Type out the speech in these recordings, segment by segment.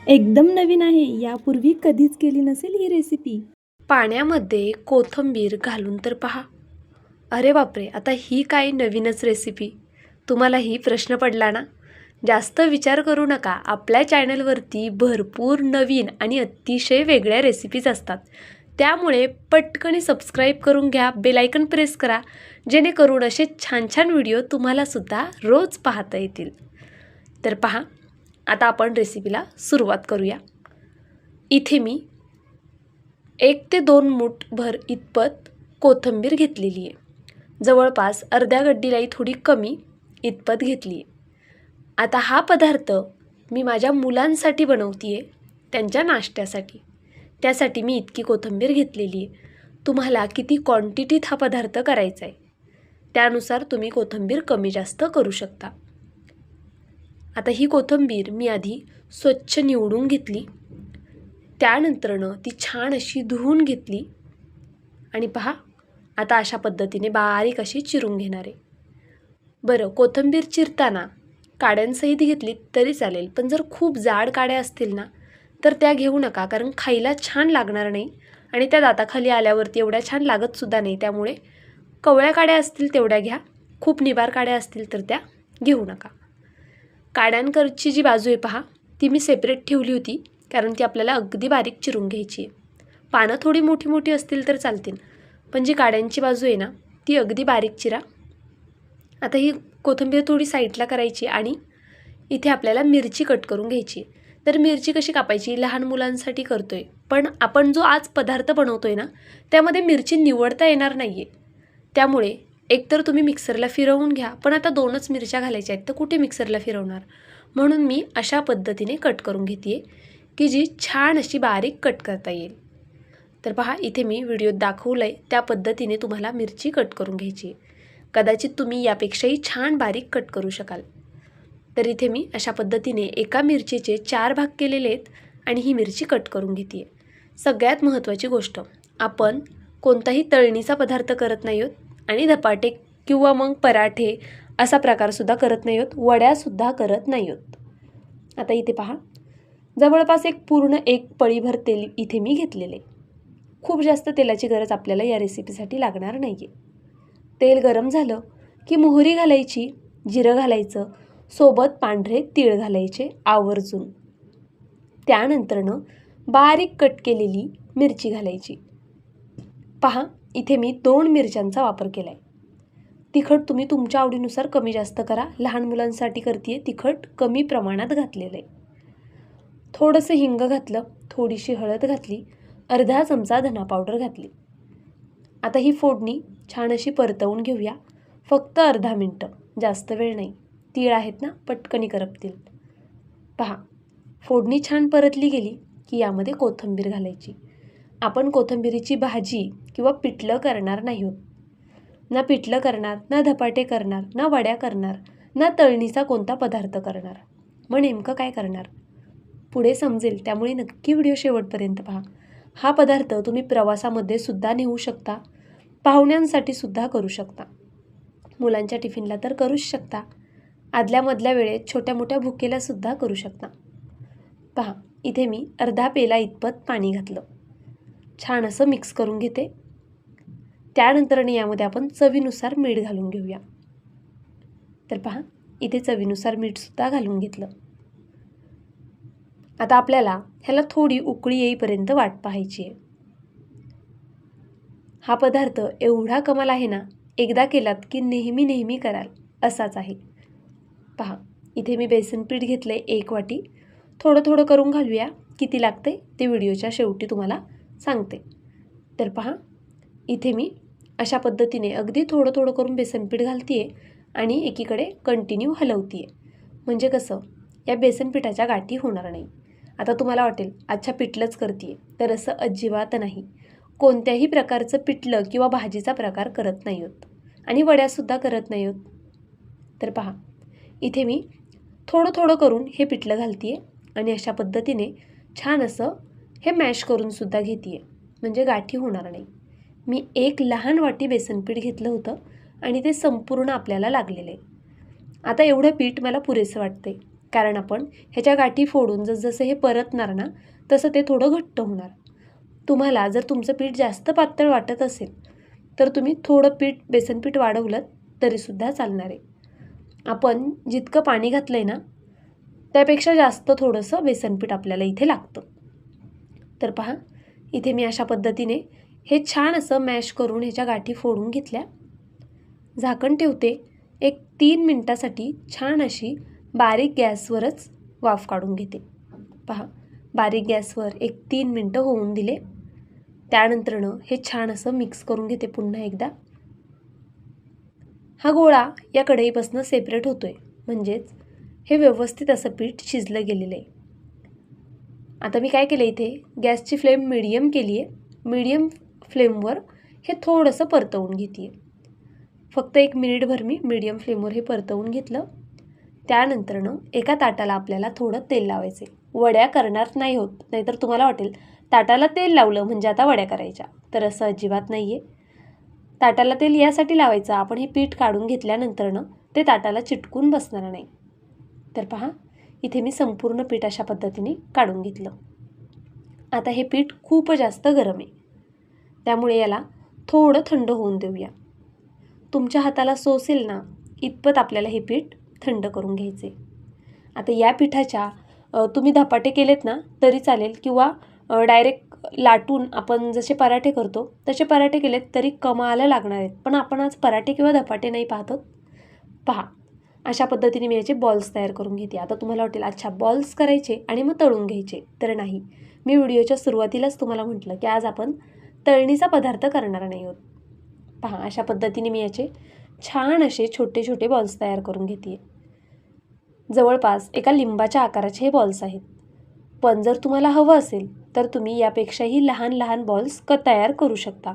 एकदम नवीन आहे. यापूर्वी कधीच केली नसेल ही रेसिपी. पाण्यामध्ये कोथिंबीर घालून तर पहा. अरे बापरे, आता ही काय नवीनच रेसिपी. तुम्हालाही प्रश्न पडला ना? जास्त विचार करू नका. आपल्या चॅनलवरती भरपूर नवीन आणि अतिशय वेगळ्या रेसिपीज असतात. त्यामुळे पटकन सबस्क्राईब करून घ्या, बेल आयकन प्रेस करा, जेणेकरून असे छान छान व्हिडिओ तुम्हालासुद्धा रोज पाहता येतील. तर पहा, आता आपण रेसिपीला सुरुवात करूया. इथे मी 1 ते 2 मूठभर इतपत कोथिंबीर घेतलेली आहे. जवळपास अर्ध्या गड्डीलाही थोडी कमी इतपत घेतली आहे. आता हा पदार्थ मी माझ्या मुलांसाठी बनवते आहे, त्यांच्या नाश्त्यासाठी. त्यासाठी मी इतकी कोथिंबीर घेतलेली आहे. तुम्हाला किती क्वांटिटीत हा पदार्थ करायचा आहे त्यानुसार तुम्ही कोथिंबीर कमी जास्त करू शकता. आता ही कोथिंबीर मी आधी स्वच्छ निवडून घेतली. त्यानंतरनं ती छान अशी धुवून घेतली आणि पहा, आता अशा पद्धतीने बारीक अशी चिरून घेणार आहे. बरं, कोथिंबीर चिरताना काड्यांसहित घेतली तरी चालेल, पण जर खूप जाड काड्या असतील ना तर त्या घेऊ नका, कारण खायला छान लागणार नाही आणि त्या दाताखाली आल्यावरती एवढ्या छान लागतसुद्धा नाही. त्यामुळे कवळ्या काड्या असतील तेवढ्या घ्या, खूप निबार काड्या असतील तर त्या घेऊ नका. काड्यांकडची जी बाजू आहे पहा, ती मी सेपरेट ठेवली होती, कारण ती आपल्याला अगदी बारीक चिरून घ्यायची आहे. पानं थोडी मोठी मोठी असतील तर चालतील, पण जी काड्यांची बाजू आहे ना ती अगदी बारीक चिरा. आता ही कोथिंबीर थोडी साईडला करायची आणि इथे आपल्याला मिरची कट करून घ्यायची. तर मिरची कशी कापायची? लहान मुलांसाठी करतोय, पण आपण जो आज पदार्थ बनवतोय ना त्यामध्ये मिरची निवडता येणार नाही आहे. त्यामुळे एकतर तुम्ही मिक्सरला फिरवून घ्या, पण आता 2च मिरच्या घालायच्या आहेत तर कुठे मिक्सरला फिरवणार. म्हणून मी अशा पद्धतीने कट करून घेते आहे की जी छान अशी बारीक कट करता येईल. तर पहा, इथे मी व्हिडिओत दाखवलं आहे त्या पद्धतीने तुम्हाला मिरची कट करून घ्यायची आहे. कदाचित तुम्ही यापेक्षाही छान बारीक कट करू शकाल. तर इथे मी अशा पद्धतीने एका मिरचीचे 4 भाग केलेले आहेत आणि ही मिरची कट करून घेते आहे. सगळ्यात महत्त्वाची गोष्ट, आपण कोणताही तळणीचा पदार्थ करत नाही आहोत आणि धपाटे किंवा मग पराठे असा प्रकारसुद्धा करत नाही आहोत, वड्यासुद्धा करत नाही आहोत. आता इथे पहा, जवळपास पूर्ण 1 पळीभर तेल इथे मी घेतलेले. खूप जास्त तेलाची गरज आपल्याला या रेसिपीसाठी लागणार नाही आहे. तेल गरम झालं की मोहरी घालायची, जिरं घालायचं, सोबत पांढरे तीळ घालायचे आवर्जून. त्यानंतरनं बारीक कट केलेली मिरची घालायची. पहा, इथे मी 2 मिरच्यांचा वापर केला आहे. तिखट तुम्ही तुमच्या आवडीनुसार कमी जास्त करा. लहान मुलांसाठी करते, तिखट कमी प्रमाणात घातलेलं आहे. थोडंसं हिंग घातलं, थोडीशी हळद घातली, अर्धा चमचा धना पावडर घातली. आता ही फोडणी छान अशी परतवून घेऊया, फक्त अर्धा मिनटं, जास्त वेळ नाही. तीळ आहेत ना, पटकनी करपतील. पहा, फोडणी छान परतली गेली की यामध्ये कोथिंबीर घालायची. आपण कोथिंबीरीची भाजी किंवा पिठलं करणार नाही आहोत. ना पिठलं करणार, ना धपाटे करणार, ना वड्या करणार, ना तळणीचा कोणता पदार्थ करणार. मग नेमकं काय करणार पुढे समजेल, त्यामुळे नक्की व्हिडिओ शेवटपर्यंत पहा. हा पदार्थ तुम्ही प्रवासामध्ये सुद्धा नेऊ शकता, पाहुण्यांसाठी सुद्धा करू शकता, मुलांच्या टिफिनला तर करूच शकता, आदल्यामधल्या वेळेत छोट्या मोठ्या भुकेला सुद्धा करू शकता. पहा, इथे मी अर्धा पेला इतपत पाणी घातलं, छान असं मिक्स करून घेते. त्यानंतरने यामध्ये आपण चवीनुसार मीठ घालून घेऊया. तर पहा, इथे चवीनुसार मीठसुद्धा घालून घेतलं. आता आपल्याला ह्याला थोडी उकळी येईपर्यंत वाट पाहायची आहे. हा पदार्थ एवढा कमाल आहे ना, एकदा केलात की नेहमी नेहमी कराल असाच आहे. पहा, इथे मी बेसन पीठ घेतलं आहे 1 वाटी. थोडं थोडं करून घालूया, किती लागते ते व्हिडिओच्या शेवटी तुम्हाला सांगते. तर पहा, इथे मी अशा पद्धतीने अगदी थोडं थोडं करून बेसन पीठ घालते आहे आणि एकीकडे कंटिन्यू हलवते आहे. म्हणजे कसं, या बेसन पिठाच्या गाठी होणार नाही. आता तुम्हाला वाटेल, अच्छा पिठलंच करते आहे, तर असं अजिबात नाही. कोणत्याही प्रकारचं पिठलं किंवा भाजीचा प्रकार करत नाही आहोत आणि वड्यासुद्धा करत नाही आहोत. तर पहा, इथे मी थोडं थोडं करून हे पिठलं घालते आहे आणि अशा पद्धतीने छान असं हे मॅश करूनसुद्धा घेते आहे, म्हणजे गाठी होणार नाही. मी 1 लहान वाटी बेसन पीठ घेतलं होतं आणि ते संपूर्ण आपल्याला लागलेलं आहे. आता एवढं पीठ मला पुरेसं वाटते, कारण आपण ह्याच्या गाठी फोडून जसजसं हे परतणार ना तसं ते थोडं घट्ट होणार. तुम्हाला जर तुमचं पीठ जास्त पातळ वाटत असेल तर तुम्ही थोडं बेसन पीठ वाढवलं तरीसुद्धा चालणार आहे. आपण जितकं पाणी घातलं आहे ना त्यापेक्षा जास्त थोडंसं बेसन पीठ आपल्याला इथे लागतं. तर पहा, इथे मी अशा पद्धतीने हे छान असं मॅश करून ह्याच्या गाठी फोडून घेतल्या. झाकण ठेवते. एक 3 मिनटासाठी छान अशी बारीक गॅसवरच वाफ काढून घेते. पहा, बारीक गॅसवर एक 3 मिनटं होऊन दिले. त्यानंतरनं हे छान असं मिक्स करून घेते पुन्हा एकदा. हा गोळा या कढईपासून सेपरेट होतोय, म्हणजेच हे व्यवस्थित असं पीठ शिजलं गेलेलं आहे. आता मी काय केलं, इथे गॅसची फ्लेम मीडियम केली आहे. मीडियम फ्लेमवर हे थोडंसं परतवून घेते. फक्त 1 मिनिटभर मी मीडियम फ्लेमवर हे परतवून घेतलं. त्यानंतरनं एका ताटाला आपल्याला थोडं तेल लावायचे. वड्या करणार नाही होत, नाहीतर तुम्हाला वाटेल ताटाला तेल लावलं म्हणजे आता वड्या करायच्या, तर असं अजिबात नाही आहे. ताटाला तेल यासाठी लावायचं, आपण हे पीठ काढून घेतल्यानंतरनं ते ताटाला चिटकून बसणार नाही. तर पहा, इथे मी संपूर्ण पीठ अशा पद्धतीने काढून घेतलं. आता हे पीठ खूप जास्त गरम आहे, त्यामुळे याला थोडं थंड होऊन देऊया. तुमच्या हाताला सोसेल ना इतपत आपल्याला हे पीठ थंड करून घ्यायचे. आता या पिठाच्या तुम्ही धपाटे केलेत ना तरी चालेल, किंवा डायरेक्ट लाटून आपण जसे पराठे करतो तसे पराठे केलेत तरी कमाला लागणार आहेत. पण आपण आज पराठे किंवा धपाटे नाही पाहतो. पहा, अशा पद्धतीने मी याचे बॉल्स तयार करून घेते. आता तुम्हाला वाटेल अच्छा बॉल्स करायचे आणि मग तळून घ्यायचे, तर नाही. मी व्हिडिओच्या सुरुवातीलाच तुम्हाला म्हटलं की आज आपण तळणीचा पदार्थ करणार नाही आहोत. पहा, अशा पद्धतीने मी याचे छान असे छोटे छोटे बॉल्स तयार करून घेते. जवळपास एका लिंबाच्या आकाराचे हे बॉल्स आहेत. पण जर तुम्हाला हवं असेल तर तुम्ही यापेक्षाही लहान लहान बॉल्स तयार करू शकता,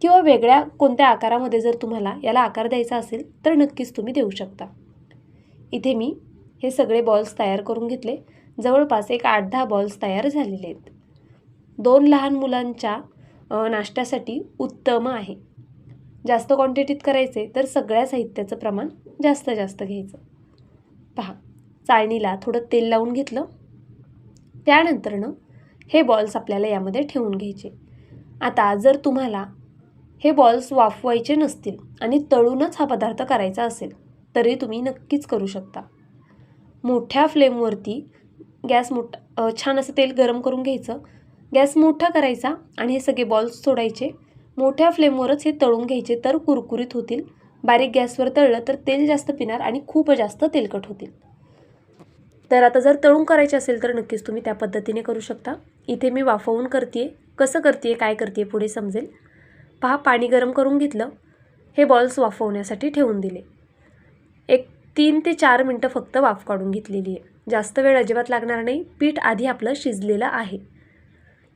किंवा वेगळ्या कोणत्या आकारामध्ये जर तुम्हाला याला आकार द्यायचा असेल तर नक्कीच तुम्ही देऊ शकता. इथे मी हे सगळे बॉल्स तयार करून घेतले. जवळपास एक 8-10 बॉल्स तयार झालेले आहेत. 2 लहान मुलांच्या नाश्त्यासाठी उत्तम आहे. जास्त क्वांटिटीत करायचे तर सगळ्या साहित्याचं प्रमाण जास्त घ्यायचं. पहा, चाळणीला थोडं तेल लावून घेतलं. त्यानंतरनं हे बॉल्स आपल्याला यामध्ये ठेवून घ्यायचे. आता जर तुम्हाला हे बॉल्स वाफवायचे नसतील आणि तळूनच हा पदार्थ करायचा असेल तरी तुम्ही नक्कीच करू शकता. मोठ्या फ्लेमवरती गॅस छान असं तेल गरम करून घ्यायचं. गॅस मोठा करायचा आणि हे सगळे बॉल्स सोडायचे. मोठ्या फ्लेमवरच हे तळून घ्यायचे, तर कुरकुरीत होतील. बारीक गॅसवर तळलं तर तेल जास्त पिणार आणि खूप जास्त तेलकट होतील. तर आता जर तळून करायचे असेल तर नक्कीच तुम्ही त्या पद्धतीने करू शकता. इथे मी वाफवून करते. कसं करते, काय करते पुढे समजेल. पहा, पाणी गरम करून घेतलं. हे बॉल्स वाफवण्यासाठी ठेवून दिले. एक 3 ते 4 मिनटं फक्त वाफ काढून घेतलेली आहे. जास्त वेळ अजिबात लागणार नाही. पीठ आधी आपलं शिजलेलं आहे,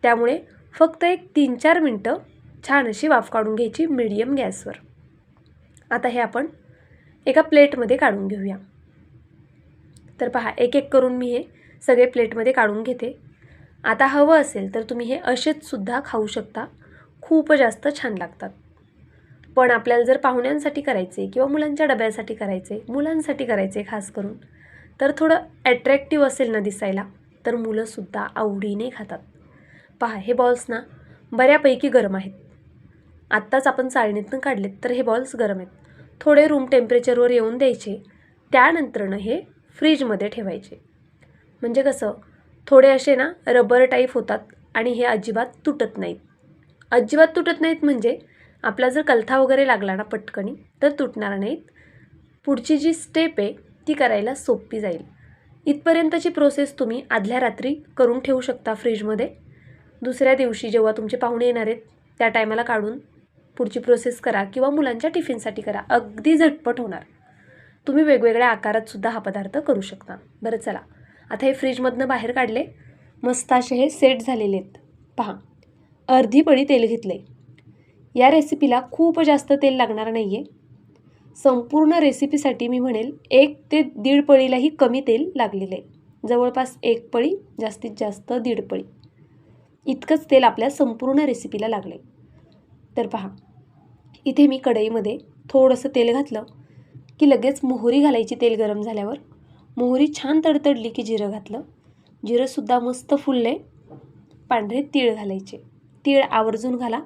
त्यामुळे फक्त एक 3-4 मिनटं छान अशी वाफ काढून घ्यायची मीडियम गॅसवर. आता हे आपण एका प्लेटमध्ये काढून घेऊया. तर पहा, एक एक करून मी हे सगळे प्लेटमध्ये काढून घेते. आता हवं असेल तर तुम्ही हे असेच सुद्धा खाऊ शकता. खूप जास्त छान लागतात. पण आपल्याला जर पाहुण्यांसाठी करायचे किंवा मुलांच्या डब्यासाठी करायचे, मुलांसाठी करायचे खास करून, तर थोडं ॲट्रॅक्टिव्ह असेल ना दिसायला, तर मुलंसुद्धा आवडीने खातात. पहा, हे बॉल्स ना बऱ्यापैकी गरम आहेत. आत्ताच आपण चाळणीतून काढलेत तर हे बॉल्स गरम आहेत. थोडे रूम टेम्परेचरवर येऊन द्यायचे. त्यानंतरनं हे फ्रीजमध्ये ठेवायचे. म्हणजे कसं, थोडे असे ना रबर टाईप होतात आणि हे अजिबात तुटत नाहीत. अजिबात तुटत नाहीत म्हणजे आपला जर कलथा वगैरे लागला ना पटकनी तर तुटणार नाहीत. पुढची जी स्टेप आहे ती करायला सोपी जाईल. इथपर्यंतची प्रोसेस तुम्ही आदल्या रात्री करून ठेवू शकता फ्रीजमध्ये. दुसऱ्या दिवशी जेव्हा तुमचे पाहुणे येणार आहेत त्या टायमाला काढून पुढची प्रोसेस करा, किंवा मुलांच्या टिफिनसाठी करा. अगदी झटपट होणार. तुम्ही वेगवेगळ्या आकारात सुद्धा हा पदार्थ करू शकता. बरं, चला आता हे फ्रीजमधनं बाहेर काढले. मस्त असे हे सेट झालेले आहेत. पहा, अर्धी पळी तेल घेतले. या रेसिपीला खूप जास्त तेल लागणार नाही आहे. संपूर्ण रेसिपीसाठी मी म्हणेल 1 ते 1.5 पळीलाही कमी तेल लागलेलं आहे. जवळपास 1 पळी, जास्तीत जास्त 1.5 पळी इतकंच तेल आपल्या संपूर्ण रेसिपीला लागले. तर पहा, इथे मी कढईमध्ये थोडंसं तेल घातलं की लगेच मोहरी घालायची. तेल गरम झाल्यावर मोहरी छान तडतडली की जिरं घातलं. जिरंसुद्धा मस्त फुलले. पांढरे तीळ घालायचे. तीळ आवर्जून घाला,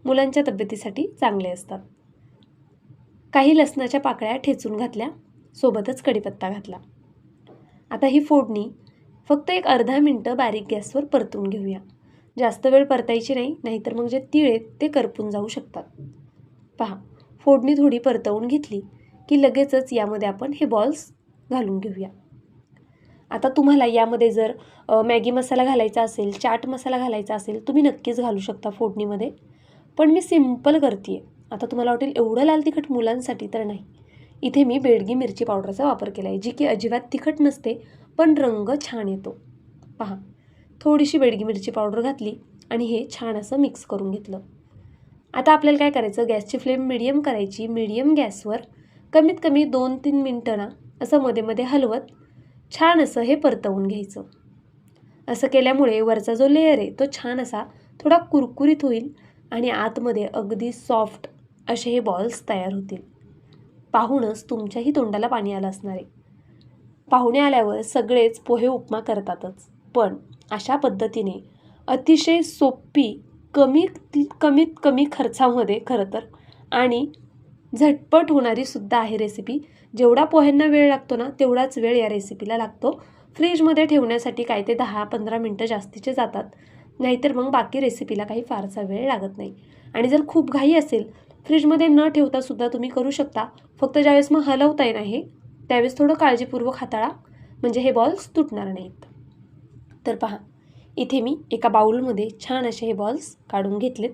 मुलांच्या तब्येतीसाठी चांगले असतात. काही लसणाच्या पाकळ्या ठेचून घातल्या, सोबतच कढीपत्ता घातला. आता ही फोडणी फक्त एक अर्धा मिनटं बारीक गॅसवर परतून घेऊया. जास्त वेळ परतायची नाही, नाहीतर मग जे तीळ आहेत ते करपून जाऊ शकतात. पहा, फोडणी थोडी परतवून घेतली की लगेचच यामध्ये आपण हे बॉल्स घालून घेऊया. आता तुम्हाला यामध्ये जर मॅगी मसाला घालायचा असेल, चाट मसाला घालायचा असेल, तुम्ही नक्कीच घालू शकता फोडणीमध्ये. पण मी सिम्पल करते आहे. आता तुम्हाला वाटेल एवढं लाल तिखट मुलांसाठी, तर नाही. इथे मी बेडगी मिरची पावडरचा वापर केला आहे, जी की अजिबात तिखट नसते, पण रंग छान येतो. पहा, थोडीशी बेडगी मिरची पावडर घातली आणि हे छान असं मिक्स करून घेतलं. आता आपल्याला काय करायचं, गॅसची फ्लेम मिडियम करायची. मिडियम गॅसवर कमीत कमी 2-3 मिनटं ना असं मध्ये मध्ये हलवत छान असं हे परतवून घ्यायचं. असं केल्यामुळे वरचा जो लेयर आहे तो छान असा थोडा कुरकुरीत होईल आणि आतमध्ये अगदी सॉफ्ट असे हे बॉल्स तयार होतील. पाहूनच तुमच्याही तोंडाला पाणी आलं असणार आहे. पाहुणे आल्यावर सगळेच पोहे उपमा करतातच, पण अशा पद्धतीने अतिशय सोपी, कमीत कमी खर्चामध्ये खरं तर आणि झटपट होणारी सुद्धा आहे रेसिपी. जेवढा पोह्यांना वेळ लागतो ना, तेवढाच वेळ या रेसिपीला लागतो. फ्रीजमध्ये ठेवण्यासाठी काय ते 10-15 मिनटं जास्तीचे जातात, नाहीतर मग बाकी रेसिपीला काही फारसा वेळ लागत नाही. आणि जर खूप घाई असेल, फ्रीजमध्ये न ठेवता सुद्धा तुम्ही करू शकता. फक्त ज्यावेळेस मग हलवताय ना हे, त्यावेळेस थोडं काळजीपूर्वक हाताळा, म्हणजे हे बॉल्स तुटणार नाहीत. तर पहा, इथे मी एका बाउलमध्ये छान असे हे बॉल्स काढून घेतलेत.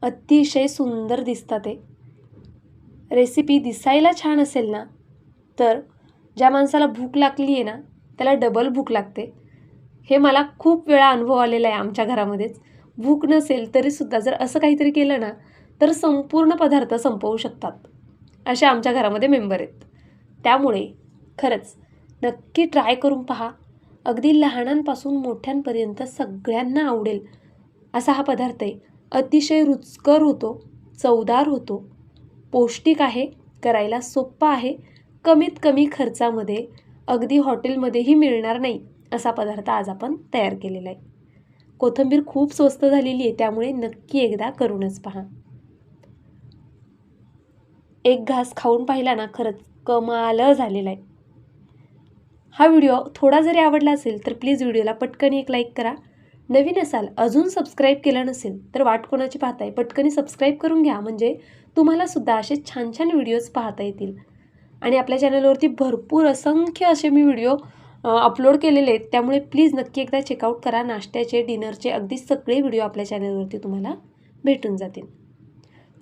अतिशय सुंदर दिसतात ते. रेसिपी दिसायला छान असेल ना, तर ज्या माणसाला भूक लागली आहे ना, त्याला डबल भूक लागते. हे मला खूप वेळा अनुभव आलेला आहे आमच्या घरामध्येच. भूक नसेल तरीसुद्धा जर असं काहीतरी केलं ना, तर संपूर्ण पदार्थ संपवू शकतात. असे आमच्या घरामध्ये मेंबर आहेत. त्यामुळे खरंच नक्की ट्राय करून पहा. अगदी लहानांपासून मोठ्यांपर्यंत सगळ्यांना आवडेल असा हा पदार्थ आहे. अतिशय रुचकर होतो, चवदार होतो, पौष्टिक आहे, करायला सोप्पा आहे, कमीत कमी खर्चामध्ये, अगदी हॉटेलमध्येही मिळणार नाही असा पदार्थ आज आपण तयार केलेला आहे. कोथिंबीर खूप स्वस्त झालेली आहे, त्यामुळे नक्की एकदा करूनच पहा. एक घास खाऊन पाहिला ना, खरंच कमाल झालेला आहे. हा व्हिडिओ थोडा जरी आवडला असेल तर प्लीज व्हिडिओला पटकन एक लाईक करा. नवीन असाल, अजून सबस्क्राईब केलं नसेल तर वाट कोणाची पाहताय, पटकन सबस्क्राईब करून घ्या, म्हणजे तुम्हाला सुद्धा असे छान छान व्हिडिओज पाहता येतील. आणि आपल्या चॅनलवरती भरपूर असंख्य असे मी व्हिडिओ अपलोड केलेले आहेत, त्यामुळे प्लीज नक्की एकदा चेकआउट करा. नाश्त्याचे, डिनरचे अगदी सगळे व्हिडिओ आपल्या चॅनलवरती तुम्हाला भेटून जातील.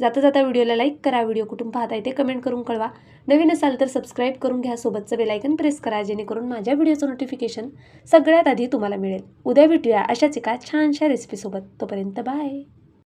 जाता जाता व्हिडिओला लाईक करा. व्हिडिओ कुठून पाहताय ते कमेंट करून कळवा. नवीन असाल तर सबस्क्राईब करून घ्या. सोबतचं बेल आयकन प्रेस करा, जेणेकरून माझ्या व्हिडिओचं नोटिफिकेशन सगळ्यात आधी तुम्हाला मिळेल. उद्या भेटूया अशाच एका छानशा रेसिपीसोबत. तोपर्यंत बाय.